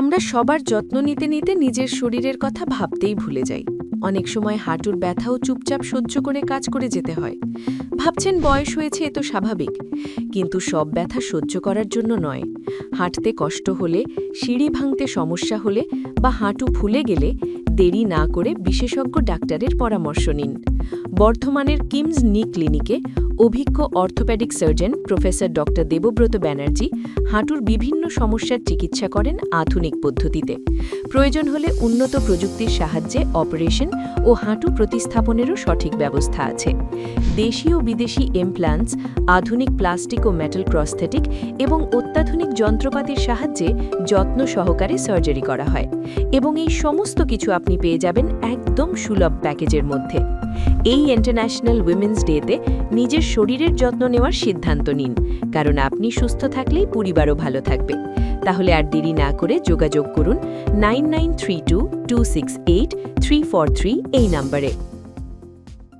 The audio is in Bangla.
আমরা সবার যত্ন নিতে নিতে নিজের শরীরের কথা ভাবতেই ভুলে যাই। অনেক সময় হাঁটুর ব্যথাও চুপচাপ সহ্য করে কাজ করে যেতে হয়। ভাবছেন বয়স হয়েছে, এ তো স্বাভাবিক। কিন্তু সব ব্যথা সহ্য করার জন্য নয়। হাঁটতে কষ্ট হলে, সিঁড়ি ভাঙতে সমস্যা হলে বা হাঁটু ফুলে গেলে দেরি না করে বিশেষজ্ঞ ডাক্তারের পরামর্শ নিন। বর্ধমানের কিমস নি ক্লিনিকে অভিজ্ঞ orthopaedic surgeon professor doctor Debabrata Banerjee হাঁটুর বিভিন্ন সমস্যার চিকিৎসা করেন আধুনিক পদ্ধতিতে। প্রয়োজন হলে উন্নত প্রযুক্তির সাহায্যে অপারেশন ও হাঁটু প্রতিস্থাপনেরও সঠিক ব্যবস্থা আছে। দেশি ও বিদেশি ইমপ্ল্যান্টস, আধুনিক প্লাস্টিক ও মেটাল প্রস্থেটিক এবং অত্যাধুনিক যন্ত্রপাতির সাহায্যে যত্ন সহকারে সার্জারি করা হয়, এবং এই সমস্ত কিছু আপনি পেয়ে যাবেন একদম সুলভ প্যাকেজের মধ্যে। এই ইন্টারন্যাশনাল উইমেন্স ডেতে নিজের শরীরের যত্ন নেওয়ার সিদ্ধান্ত নিন, কারণ আপনি সুস্থ থাকলেই পরিবারও ভালো থাকবে। তাহলে আর দেরি না করে যোগাযোগ করুন 9932268343 এই নম্বরে।